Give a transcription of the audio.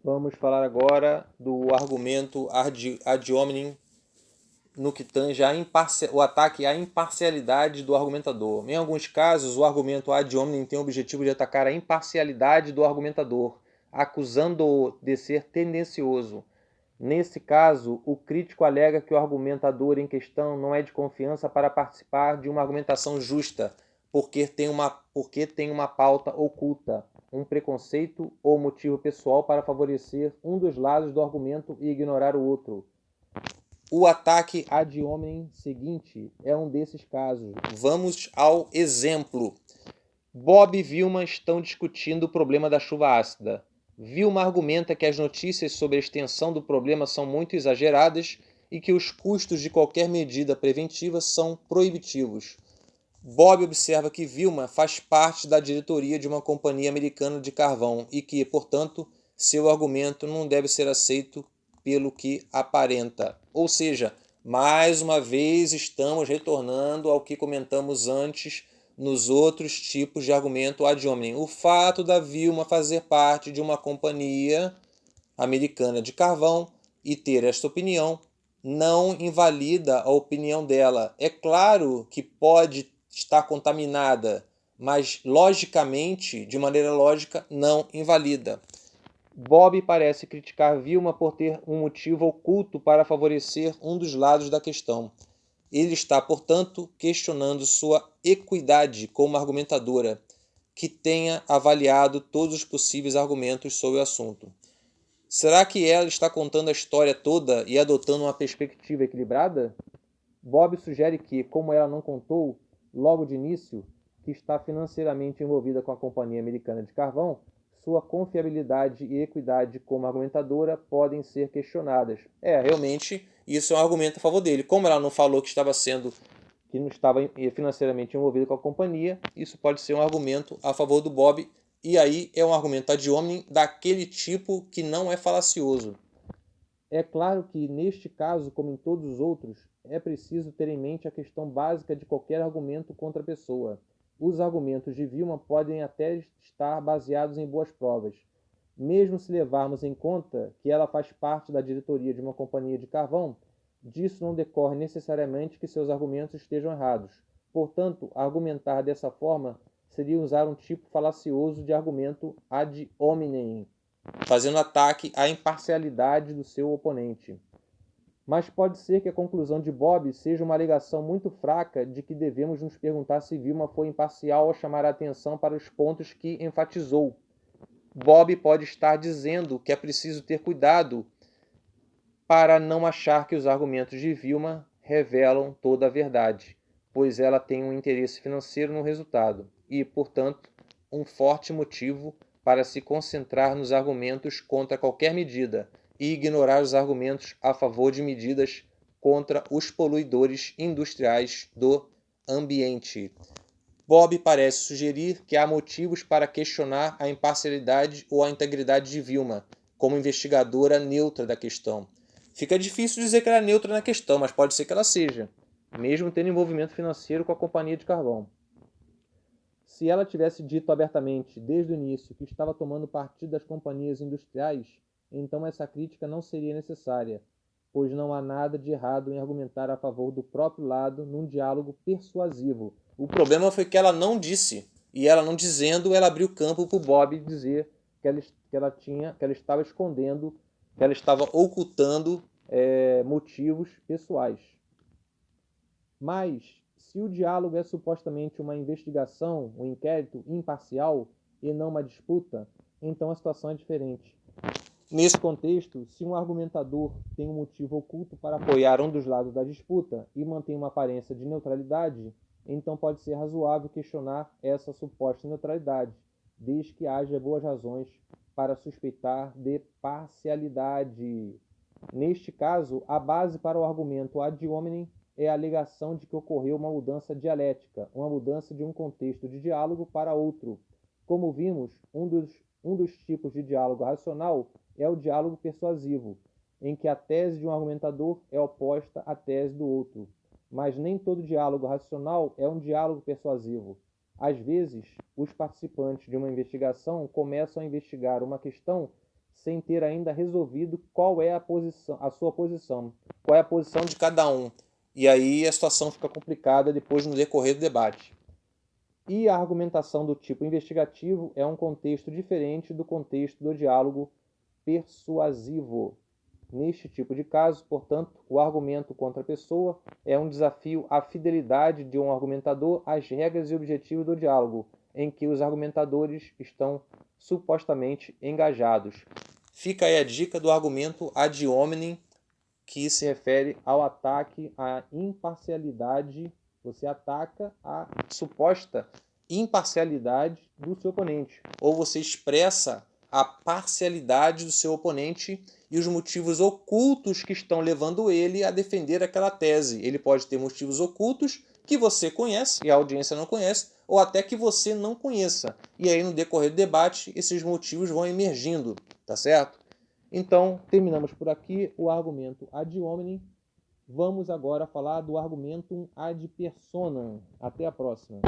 Vamos falar agora do argumento ad hominem no que tange o ataque à imparcialidade do argumentador. Em alguns casos, o argumento ad hominem tem o objetivo de atacar a imparcialidade do argumentador, acusando-o de ser tendencioso. Nesse caso, o crítico alega que o argumentador em questão não é de confiança para participar de uma argumentação justa, porque tem uma pauta oculta, um preconceito ou motivo pessoal para favorecer um dos lados do argumento e ignorar o outro. O ataque ad hominem seguinte é um desses casos. Vamos ao exemplo. Bob e Vilma estão discutindo o problema da chuva ácida. Vilma argumenta que as notícias sobre a extensão do problema são muito exageradas e que os custos de qualquer medida preventiva são proibitivos. Bob observa que Vilma faz parte da diretoria de uma companhia americana de carvão e que, portanto, seu argumento não deve ser aceito pelo que aparenta. Ou seja, mais uma vez estamos retornando ao que comentamos antes nos outros tipos de argumento ad hominem. O fato da Vilma fazer parte de uma companhia americana de carvão e ter esta opinião não invalida a opinião dela. É claro que pode estar contaminada, mas logicamente, de maneira lógica, não invalida. Bob parece criticar Vilma por ter um motivo oculto para favorecer um dos lados da questão. Ele está, portanto, questionando sua equidade como argumentadora, que tenha avaliado todos os possíveis argumentos sobre o assunto. Será que ela está contando a história toda e adotando uma perspectiva equilibrada? Bob sugere que, como ela não contou, logo de início, que está financeiramente envolvida com a Companhia Americana de Carvão, sua confiabilidade e equidade como argumentadora podem ser questionadas. Realmente, isso é um argumento a favor dele. Como ela não falou que não estava financeiramente envolvida com a companhia, isso pode ser um argumento a favor do Bob, e aí é um argumento ad hominem daquele tipo que não é falacioso. É claro que, neste caso, como em todos os outros, é preciso ter em mente a questão básica de qualquer argumento contra a pessoa. Os argumentos de Vilma podem até estar baseados em boas provas. Mesmo se levarmos em conta que ela faz parte da diretoria de uma companhia de carvão, disso não decorre necessariamente que seus argumentos estejam errados. Portanto, argumentar dessa forma seria usar um tipo falacioso de argumento ad hominem, fazendo ataque à imparcialidade do seu oponente. Mas pode ser que a conclusão de Bob seja uma alegação muito fraca de que devemos nos perguntar se Vilma foi imparcial ao chamar a atenção para os pontos que enfatizou. Bob pode estar dizendo que é preciso ter cuidado para não achar que os argumentos de Vilma revelam toda a verdade, pois ela tem um interesse financeiro no resultado e, portanto, um forte motivo para se concentrar nos argumentos contra qualquer medida e ignorar os argumentos a favor de medidas contra os poluidores industriais do ambiente. Bob parece sugerir que há motivos para questionar a imparcialidade ou a integridade de Vilma, como investigadora neutra da questão. Fica difícil dizer que ela é neutra na questão, mas pode ser que ela seja, mesmo tendo envolvimento financeiro com a companhia de carvão. Se ela tivesse dito abertamente, desde o início, que estava tomando partido das companhias industriais, então essa crítica não seria necessária, pois não há nada de errado em argumentar a favor do próprio lado num diálogo persuasivo. O problema foi que ela não disse, e ela não dizendo, ela abriu campo para o Bob dizer que ela estava escondendo, que ela estava ocultando motivos pessoais. Mas, se o diálogo é supostamente uma investigação, um inquérito imparcial e não uma disputa, então a situação é diferente. Nesse contexto, se um argumentador tem um motivo oculto para apoiar um dos lados da disputa e mantém uma aparência de neutralidade, então pode ser razoável questionar essa suposta neutralidade, desde que haja boas razões para suspeitar de parcialidade. Neste caso, a base para o argumento ad hominem é a alegação de que ocorreu uma mudança dialética, uma mudança de um contexto de diálogo para outro. Como vimos, um dos tipos de diálogo racional é o diálogo persuasivo, em que a tese de um argumentador é oposta à tese do outro. Mas nem todo diálogo racional é um diálogo persuasivo. Às vezes, os participantes de uma investigação começam a investigar uma questão sem ter ainda resolvido qual é a sua posição, qual é a posição de cada um. E aí a situação fica complicada depois no decorrer do debate. E a argumentação do tipo investigativo é um contexto diferente do contexto do diálogo persuasivo. Neste tipo de caso, portanto, o argumento contra a pessoa é um desafio à fidelidade de um argumentador às regras e objetivos do diálogo, em que os argumentadores estão supostamente engajados. Fica aí a dica do argumento ad hominem, que se refere ao ataque à imparcialidade. Você ataca a suposta imparcialidade do seu oponente, ou você expressa a parcialidade do seu oponente e os motivos ocultos que estão levando ele a defender aquela tese. Ele pode ter motivos ocultos que você conhece e a audiência não conhece, ou até que você não conheça. E aí, no decorrer do debate, esses motivos vão emergindo, tá certo? Então, terminamos por aqui o argumento ad hominem. Vamos agora falar do argumentum ad personam. Até a próxima.